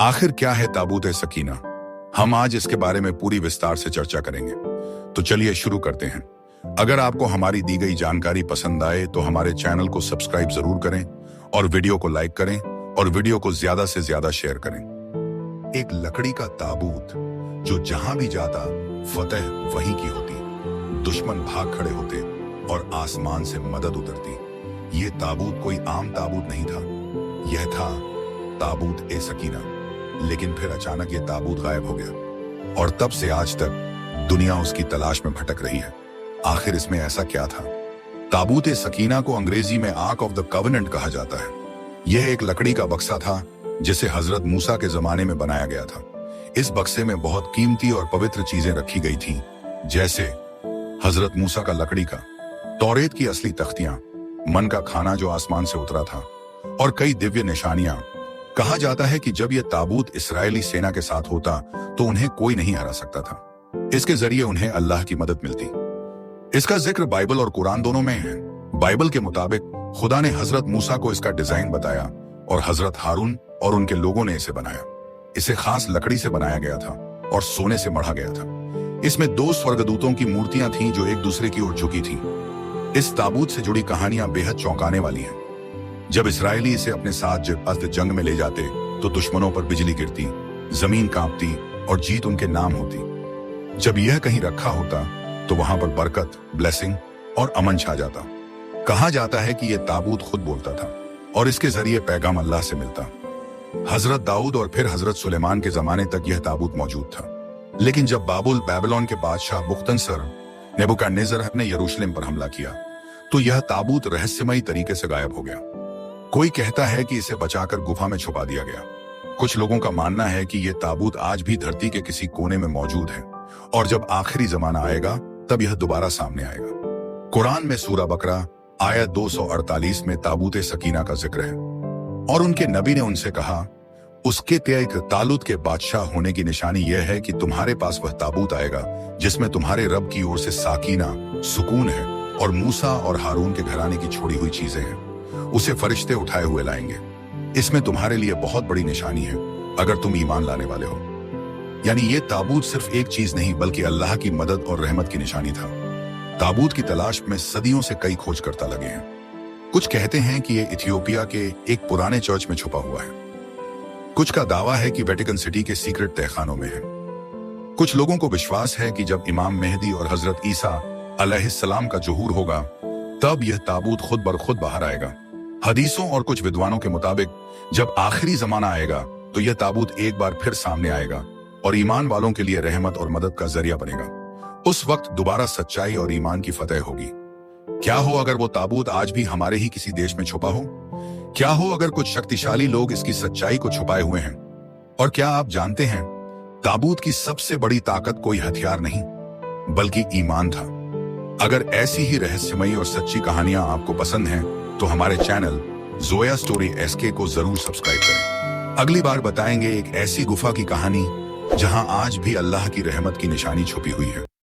आखिर क्या है ताबूत सकीना? हम आज इसके बारे में पूरी विस्तार से चर्चा करेंगे। तो चलिए शुरू करते हैं। अगर आपको हमारी दी गई जानकारी पसंद आए तो हमारे चैनल को सब्सक्राइब जरूर करें और वीडियो को लाइक करें और वीडियो को ज्यादा से ज्यादा शेयर करें। एक लकड़ी का ताबूत जो जहां भी जाता फतेह वहीं की होती, दुश्मन भाग खड़े होते और आसमान से मदद उतरती। ये ताबूत कोई आम ताबूत नहीं था, यह था ताबूत सकीना। लेकिन फिर अचानक ये ताबूत गायब हो गया और तब से आज तक दुनिया उसकी तलाश में भटक रही है। आखिर इसमें ऐसा क्या था? ताबूत सकीना को अंग्रेजी में आर्क ऑफ द कवेनेंट कहा जाता है। यह एक लकड़ी का बक्सा था जिसे हजरत मूसा के जमाने में बनाया गया था। इस बक्से में बहुत कीमती और पवित्र चीजें रखी गई थीं, जैसे हजरत मूसा का लकड़ी का, तौरेत की असली तख्तियां, मन का खाना जो आसमान से उतरा था और कई दिव्य निशानियां। कहा जाता है कि जब यह ताबूत इस्राएली सेना के साथ होता तो उन्हें कोई नहीं हरा सकता था। इसके जरिए उन्हें अल्लाह की मदद मिलती। इसका जिक्र बाइबल और कुरान दोनों में है। बाइबल के मुताबिक खुदा ने हजरत मूसा को इसका डिजाइन बताया और हजरत हारून और उनके लोगों ने इसे बनाया। इसे खास लकड़ी से बनाया गया था और सोने से मढ़ा गया था। इसमें 2 स्वर्गदूतों की मूर्तियां थीं जो एक दूसरे की ओर झुकी थीं। इस ताबूत से जुड़ी कहानियां बेहद चौंकाने वाली हैं। जब इस्राएली इसे अपने साथ जंग में ले जाते तो दुश्मनों पर बिजली गिरती, जमीन कांपती और जीत उनके नाम होती। जब यह कहीं रखा होता तो वहां पर बरकत, ब्लेसिंग और अमन छा जाता। कहा जाता है कि यह ताबूत खुद बोलता था और इसके जरिए पैगाम अल्लाह से मिलता। हजरत दाऊद और फिर हजरत सुलेमान के जमाने तक यह ताबूत मौजूद था। लेकिन जब बेबीलोन के बादशाह बुख्तनसर नेबुकदनेस्सर ने यरूशलेम पर हमला किया तो यह ताबूत रहस्यमयी तरीके से गायब हो गया। कोई कहता है कि इसे बचाकर गुफा में छुपा दिया गया। कुछ लोगों का मानना है कि यह ताबूत आज भी धरती के किसी कोने में मौजूद है और जब आखिरी जमाना आएगा तब यह दोबारा सामने आएगा। कुरान में सूरा बकरा आयत 248 में ताबूत सकीना का जिक्र है और उनके नबी ने उनसे कहा, उसके तालुत के बादशाह होने की निशानी यह है कि तुम्हारे पास वह ताबूत आएगा जिसमें तुम्हारे रब की ओर से साकीना, सुकून है और मूसा और हारून के घराने की छोड़ी हुई चीजें हैं। उसे फरिश्ते उठाए हुए लाएंगे। इसमें तुम्हारे लिए बहुत बड़ी निशानी है अगर तुम ईमान लाने वाले हो। यानी ये ताबूत सिर्फ एक चीज नहीं बल्कि अल्लाह की मदद और रहमत की निशानी था। ताबूत की तलाश में सदियों से कई खोजकर्ता लगे हैं। कुछ कहते हैं कि ये इथियोपिया के एक पुराने चर्च में छुपा हुआ है। कुछ का दावा है कि वेटिकन सिटी के सीक्रेट तहखानों में है। कुछ लोगों को विश्वास है कि जब इमाम मेहदी और हजरत ईसा अलैहिस्सलाम का ज़ुहूर होगा तब यह ताबूत खुद बर खुद बाहर आएगा। हदीसों और कुछ विद्वानों के मुताबिक जब आखिरी जमाना आएगा तो यह ताबूत एक बार फिर सामने आएगा और ईमान वालों के लिए रहमत और मदद का जरिया बनेगा। उस वक्त दोबारा सच्चाई और ईमान की फतेह होगी। क्या हो अगर वो ताबूत आज भी हमारे ही किसी देश में छुपा हो? क्या हो अगर कुछ शक्तिशाली लोग इसकी सच्चाई को छुपाए हुए हैं? और क्या आप जानते हैं, ताबूत की सबसे बड़ी ताकत कोई हथियार नहीं बल्कि ईमान था। अगर ऐसी ही रहस्यमयी और सच्ची कहानियां आपको पसंद हैं तो हमारे चैनल जोया स्टोरी SK को जरूर सब्सक्राइब करें। अगली बार बताएंगे एक ऐसी गुफा की कहानी जहां आज भी अल्लाह की रहमत की निशानी छुपी हुई है।